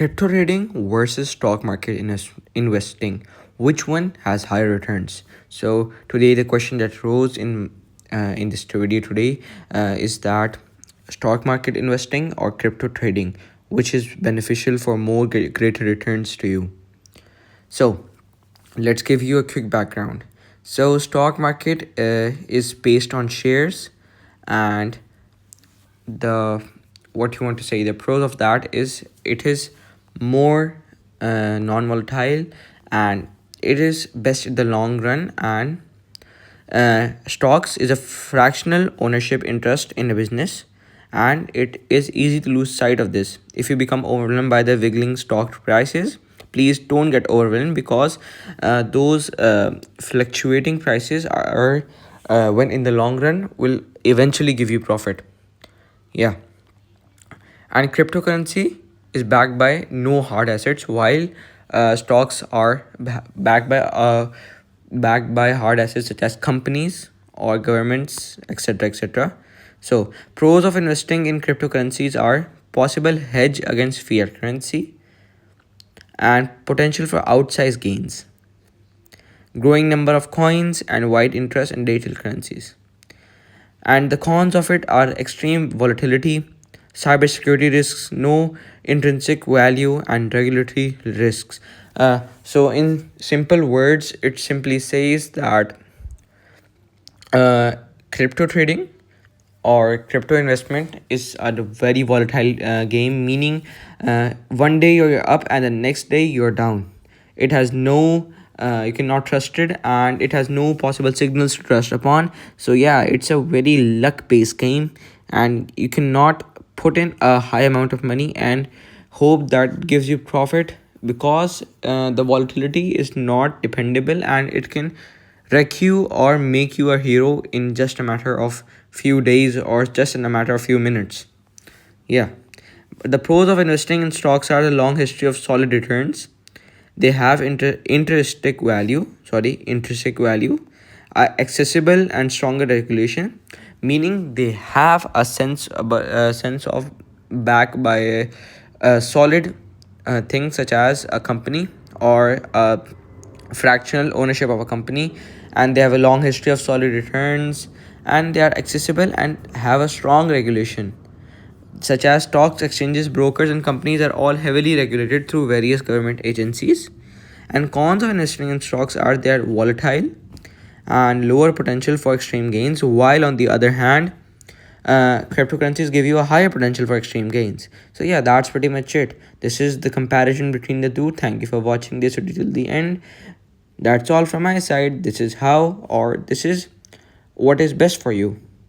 Crypto trading versus stock market investing. Which one has higher returns? So today the question that rose in this video today is that stock market investing or crypto trading, which is beneficial for more greater returns to you. So let's give you a quick background. So stock market is based on shares, and the what you want to say the pros of that is it is more non-volatile, and it is best in the long run. And stocks is a fractional ownership interest in a business, and it is easy to lose sight of this if you become overwhelmed by the wiggling stock prices. Please don't get overwhelmed, because those fluctuating prices are when in the long run will eventually give you profit. Yeah. And cryptocurrency is backed by no hard assets, while stocks are backed by hard assets such as companies or governments, etc., etc. So pros of investing in cryptocurrencies are possible hedge against fiat currency and potential for outsized gains, growing number of coins, and wide interest in digital currencies. And the cons of it are extreme volatility, cybersecurity risks, no intrinsic value, and regulatory risks. So, in simple words, it simply says that uh, crypto trading or crypto investment is a very volatile game, meaning one day you're up and the next day you're down. It has no you cannot trust it, and it has no possible signals to trust upon. So yeah, it's a very luck based game, and you cannot put in a high amount of money and hope that gives you profit, because the volatility is not dependable, and it can wreck you or make you a hero in just a matter of few days or just in a matter of few minutes. Yeah. The pros of investing in stocks are the long history of solid returns. They have intrinsic value, accessible and stronger regulation, meaning they have a sense of back by a solid thing such as a company or a fractional ownership of a company, and they have a long history of solid returns, and they are accessible and have a strong regulation, such as stocks, exchanges, brokers, and companies are all heavily regulated through various government agencies. And cons of investing in stocks are they are volatile and lower potential for extreme gains, while on the other hand, cryptocurrencies give you a higher potential for extreme gains. So yeah, that's pretty much it. This is the comparison between the two. Thank you for watching this until the end. That's all from my side. This is how, or this is what is best for you.